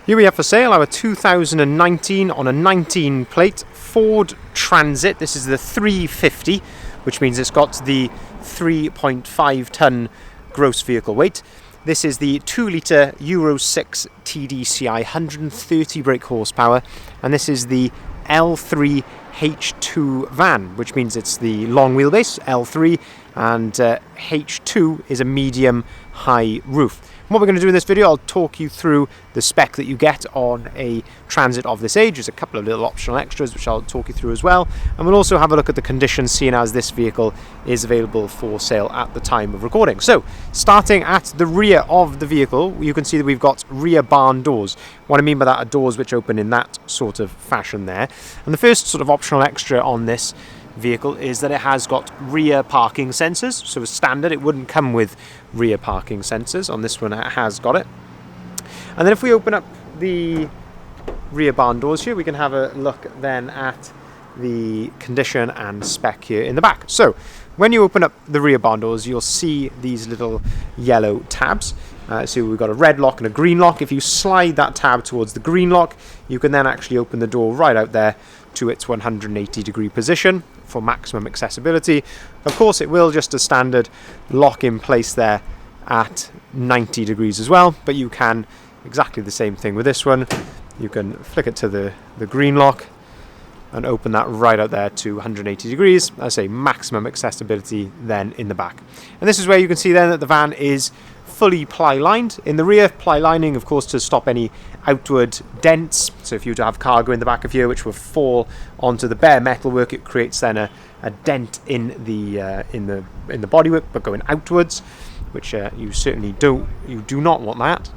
Here we have for sale our 2019 on a 19 plate Ford Transit. This is the 350, which means it's got the 3.5 tonne gross vehicle weight. This is the 2 litre Euro 6 TDCI, 130 brake horsepower, and this is the L3 H2 van, which means it's the long wheelbase L3, and H2 is a medium high roof. What we're going to do in this video, I'll talk you through the spec that you get on a Transit of this age. There's a couple of little optional extras which I'll talk you through as well, and we'll also have a look at the condition, seeing as this vehicle is available for sale at the time of recording. So starting at the rear of the vehicle, you can see that we've got rear barn doors. What I mean by that are doors which open in that sort of fashion there. And the first sort of optional extra on this vehicle is that it has got rear parking sensors. So as standard, it wouldn't come with rear parking sensors. On this one, it has got it. And then if we open up the rear barn doors here, we can have a look then at the condition and spec here in the back. So when you open up the rear barn doors, you'll see these little yellow tabs. So we've got a red lock and a green lock. If you slide that tab towards the green lock, you can then actually open the door right out there to its 180 degree position for maximum accessibility. Of course, it will just as standard lock in place there at 90 degrees as well, but you can exactly the same thing with this one. You can flick it to the green lock and open that right out there to 180 degrees. I say maximum accessibility then in the back. And this is where you can see then that the van is fully ply lined. In the rear, ply lining of course to stop any outward dents. So if you were to have cargo in the back of here which will fall onto the bare metalwork, it creates then a dent in the bodywork, but going outwards, which you do not want that.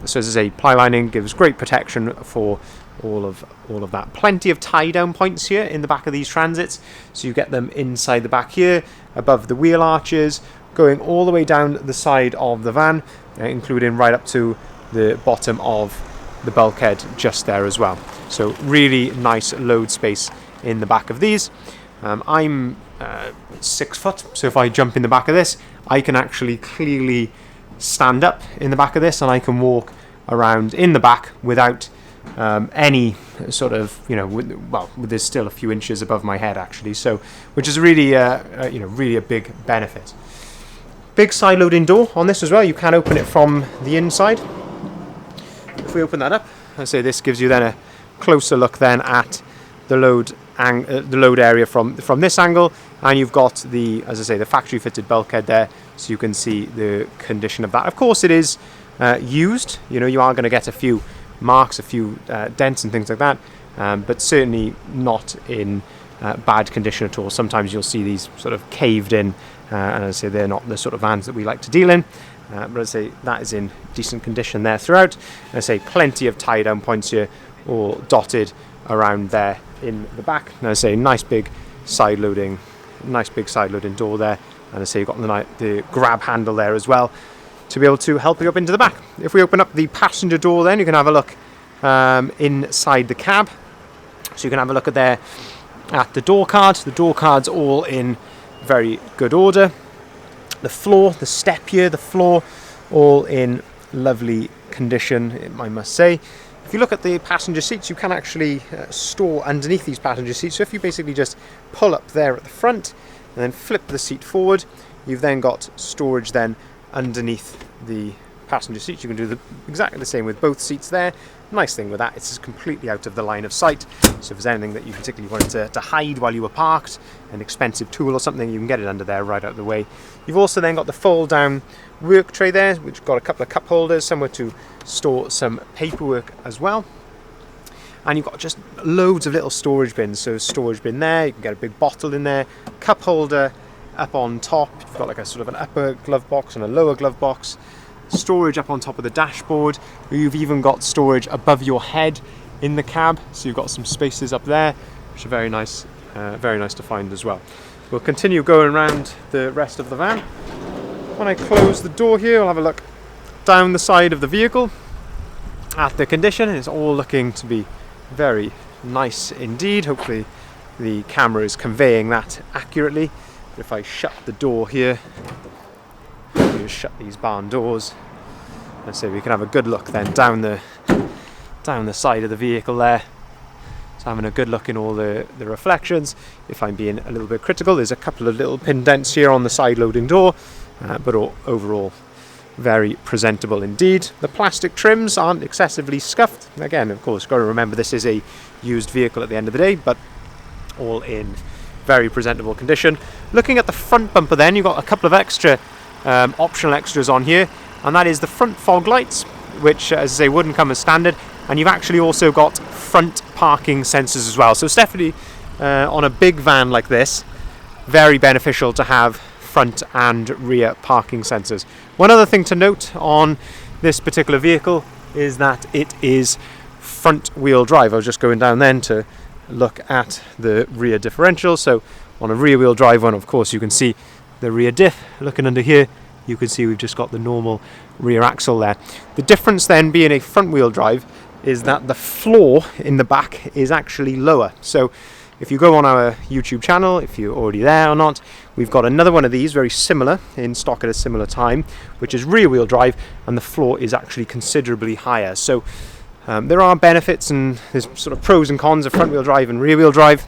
So as I say, ply lining gives great protection for all of that. Plenty of tie down points here in the back of these Transits, so you get them inside the back here, above the wheel arches, going all the way down the side of the van, including right up to the bottom of the bulkhead just there as well. So really nice load space in the back of these. I'm 6 foot, so if I jump in the back of this, I can actually clearly stand up in the back of this, and I can walk around in the back without any sort of, there's still a few inches above my head actually, so which is really really a big benefit. Big side loading door on this as well. You can open it from the inside. If we open that up, I say this gives you then a closer look then at the load area from this angle, and you've got the, as I say, the factory fitted bulkhead there, so you can see the condition of that. Of course, it is used. You are going to get a few marks, a few dents and things like that, but certainly not in bad condition at all. Sometimes you'll see these sort of caved in, and as I say, they're not the sort of vans that we like to deal in, but as I say, that is in decent condition there throughout. As I say, plenty of tie down points here, all dotted around there in the back. And as I say, nice big side loading door there, and as I say, you've got the grab handle there as well to be able to help you up into the back. If we open up the passenger door, then you can have a look inside the cab. So you can have a look at the door card. The door card's all in very good order. The floor, the step here, the floor, all in lovely condition, I must say. If you look at the passenger seats, you can actually store underneath these passenger seats. So if you basically just pull up there at the front and then flip the seat forward, you've then got storage then underneath the passenger seat. You can do exactly the same with both seats there. Nice thing with that, it's completely out of the line of sight, so if there's anything that you particularly wanted to hide while you were parked, an expensive tool or something, you can get it under there right out of the way. You've also then got the fold down work tray there, which got a couple of cup holders, somewhere to store some paperwork as well. And you've got just loads of little storage bins. So storage bin there, you can get a big bottle in there, cup holder up on top. You've got like a sort of an upper glove box and a lower glove box. Storage up on top of the dashboard. You've even got storage above your head in the cab. So you've got some spaces up there, which are very nice to find as well. We'll continue going around the rest of the van. When I close the door here, I'll have a look down the side of the vehicle at the condition. It's all looking to be very nice indeed. Hopefully the camera is conveying that accurately. But if I shut the door here, just shut these barn doors, and so we can have a good look then down the down the side of the vehicle there. So having a good look in all the reflections. If I'm being a little bit critical, there's a couple of little pin dents here on the side loading door, but overall very presentable indeed. The plastic trims aren't excessively scuffed. Again, of course, got to remember this is a used vehicle at the end of the day, but all in very presentable condition. Looking at the front bumper then, you've got a couple of extra optional extras on here, and that is the front fog lights, which as I say wouldn't come as standard, and you've actually also got front parking sensors as well. So it's definitely on a big van like this, very beneficial to have front and rear parking sensors. One other thing to note on this particular vehicle is that it is front wheel drive. I was just going down then to look at the rear differential. So on a rear wheel drive one, of course, you can see the rear diff. Looking under here, you can see we've just got the normal rear axle there. The difference then being a front wheel drive is that the floor in the back is actually lower. So if you go on our YouTube channel, if you're already there or not, we've got another one of these very similar in stock at a similar time, which is rear wheel drive, and the floor is actually considerably higher. So there are benefits and there's sort of pros and cons of front wheel drive and rear wheel drive.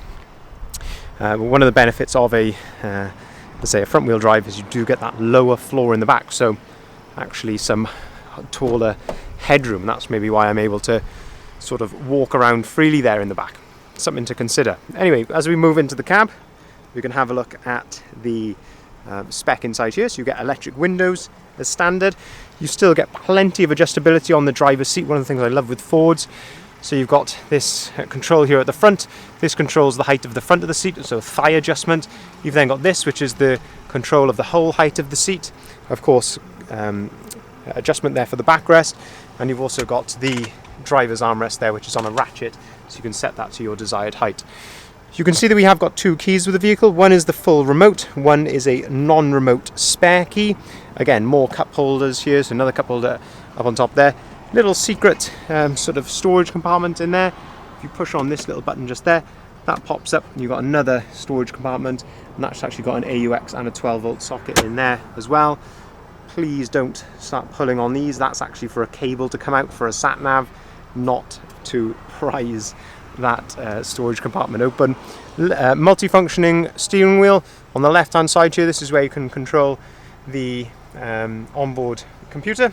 One of the benefits of a front wheel drive is you do get that lower floor in the back, so actually some taller headroom. That's maybe why I'm able to sort of walk around freely there in the back. Something to consider. Anyway, as we move into the cab, we can have a look at the spec inside here. So you get electric windows as standard. You still get plenty of adjustability on the driver's seat. One of the things I love with Fords. So you've got this control here at the front. This controls the height of the front of the seat, so thigh adjustment. You've then got this, which is the control of the whole height of the seat. Of course, adjustment there for the backrest. And you've also got the driver's armrest there, which is on a ratchet, so you can set that to your desired height. You can see that we have got two keys with the vehicle. One is the full remote, one is a non-remote spare key. Again, more cup holders here, so another cup holder up on top there. Little secret sort of storage compartment in there. If you push on this little button just there, that pops up and you've got another storage compartment, and that's actually got an AUX and a 12-volt socket in there as well. Please don't start pulling on these. That's actually for a cable to come out for a sat nav, not to prise that storage compartment open. Multifunctioning steering wheel on the left hand side here. This is where you can control the onboard computer,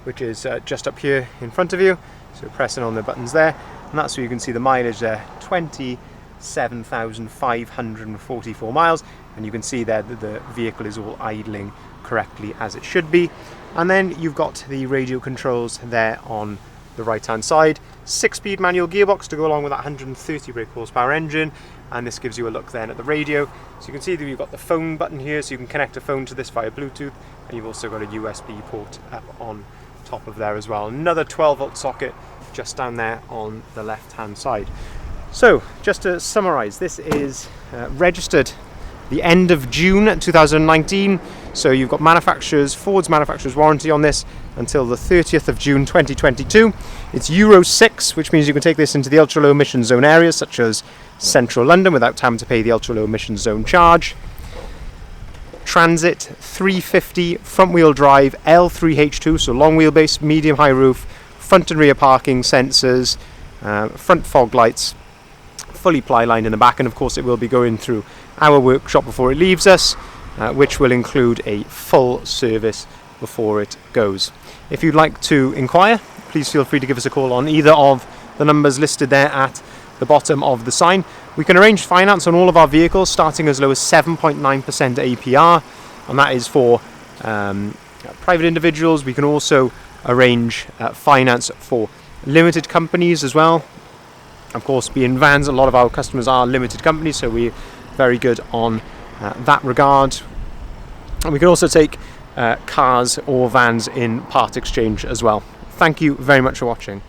which is just up here in front of you. So pressing on the buttons there, and that's where you can see the mileage there, 27,544 miles, and you can see there that the vehicle is all idling correctly as it should be. And then you've got the radio controls there on the right hand side. 6-speed manual gearbox to go along with that 130 brake horsepower engine, and this gives you a look then at the radio. So you can see that you've got the phone button here, so you can connect a phone to this via Bluetooth, and you've also got a USB port up on top of there as well. Another 12-volt socket just down there on the left hand side. So just to summarize, this is registered the end of June 2019, so you've got Ford's manufacturer's warranty on this until the 30th of June 2022. It's Euro 6, which means you can take this into the ultra low emission zone areas such as central London without having to pay the ultra low emission zone charge. Transit 350 front wheel drive L3H2, so long wheelbase, medium high roof, front and rear parking sensors, front fog lights, fully ply lined in the back, and of course it will be going through our workshop before it leaves us, which will include a full service before it goes. If you'd like to inquire, please feel free to give us a call on either of the numbers listed there at the bottom of the sign. We can arrange finance on all of our vehicles starting as low as 7.9% APR, and that is for private individuals. We can also arrange finance for limited companies as well. Of course, being vans, a lot of our customers are limited companies, so we're very good on that regard. And we can also take cars or vans in part exchange as well. Thank you very much for watching.